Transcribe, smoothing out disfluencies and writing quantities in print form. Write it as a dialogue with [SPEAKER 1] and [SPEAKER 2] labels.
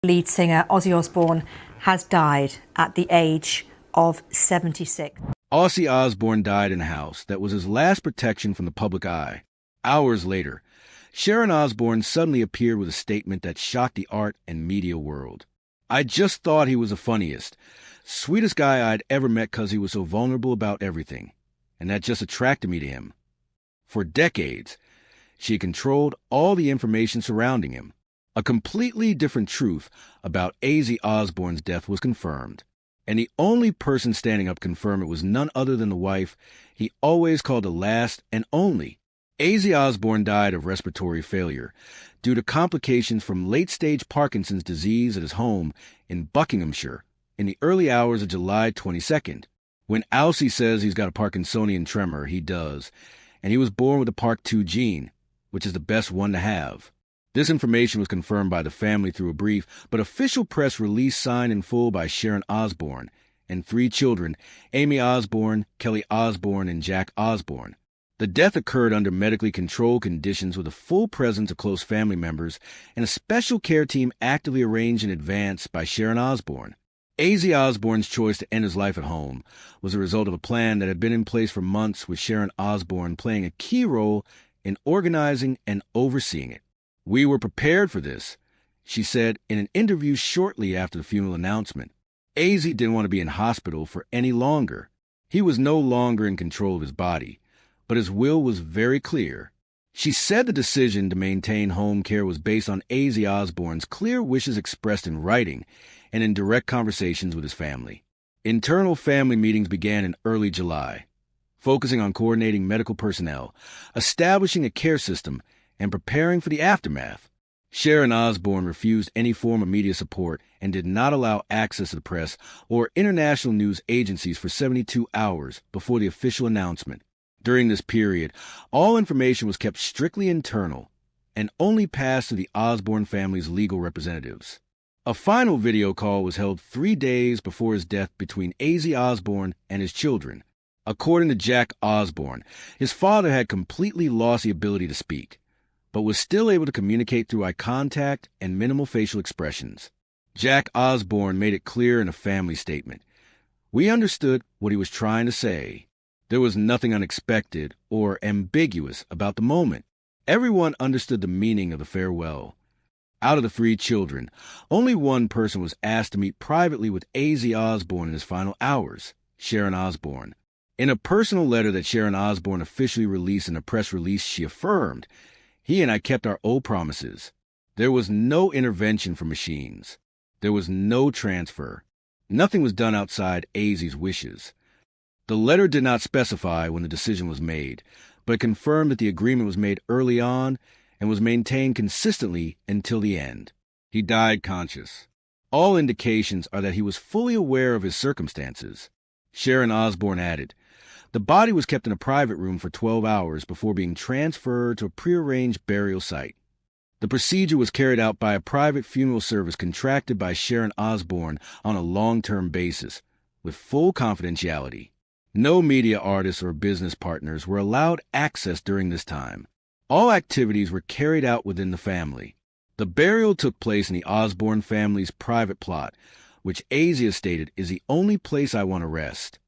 [SPEAKER 1] Lead singer Ozzy Osbourne has died at the age of 76.
[SPEAKER 2] Ozzy Osbourne died in a house that was his last protection from the public eye. Hours later, Sharon Osbourne suddenly appeared with a statement that shocked the art and media world. "I just thought he was the funniest, sweetest guy I'd ever met because he was so vulnerable about everything, and that just attracted me to him." For decades, she controlled all the information surrounding him. A completely different truth about Ozzy Osbourne's death was confirmed, and the only person standing up to confirm it was none other than the wife he always called the last and only. Ozzy Osbourne died of respiratory failure due to complications from late-stage Parkinson's disease at his home in Buckinghamshire in the early hours of July 22nd. When Ozzy says he's got a Parkinsonian tremor, he does, and he was born with the Park2 gene, which is the best one to have. This information was confirmed by the family through a brief but official press release signed in full by Sharon Osbourne and 3 children, Amy Osbourne, Kelly Osbourne, and Jack Osbourne. The death occurred under medically controlled conditions with the full presence of close family members and a special care team actively arranged in advance by Sharon Osbourne. Ozzy Osbourne's choice to end his life at home was a result of a plan that had been in place for months, with Sharon Osbourne playing a key role in organizing and overseeing it. "We were prepared for this," she said in an interview shortly after the funeral announcement. Ozzy didn't want to be in hospital for any longer. He was no longer in control of his body, but his will was very clear. She said the decision to maintain home care was based on Ozzy Osbourne's clear wishes expressed in writing and in direct conversations with his family. Internal family meetings began in early July, focusing on coordinating medical personnel, establishing a care system, and preparing for the aftermath. Sharon Osbourne refused any form of media support and did not allow access to the press or international news agencies for 72 hours before the official announcement. During this period, all information was kept strictly internal and only passed to the Osbourne family's legal representatives. A final video call was held 3 days before his death between Ozzy Osbourne and his children. According to Jack Osbourne, his father had completely lost the ability to speak, but was still able to communicate through eye contact and minimal facial expressions. Jack Osbourne made it clear in a family statement, "We understood what he was trying to say. There was nothing unexpected or ambiguous about the moment. Everyone understood the meaning of the farewell." Out of the 3 children, only one person was asked to meet privately with Ozzy Osbourne in his final hours, Sharon Osbourne. In a personal letter that Sharon Osbourne officially released in a press release, she affirmed, "He and I kept our old promises. There was no intervention from machines. There was no transfer. Nothing was done outside Ozzy's wishes." The letter did not specify when the decision was made, but confirmed that the agreement was made early on and was maintained consistently until the end. He died conscious. All indications are that he was fully aware of his circumstances. Sharon Osbourne added, "The body was kept in a private room for 12 hours before being transferred to a prearranged burial site. The procedure was carried out by a private funeral service contracted by Sharon Osbourne on a long-term basis, with full confidentiality. No media artists or business partners were allowed access during this time. All activities were carried out within the family. The burial took place in the Osbourne family's private plot, which Ozzy has stated is the only place I want to rest.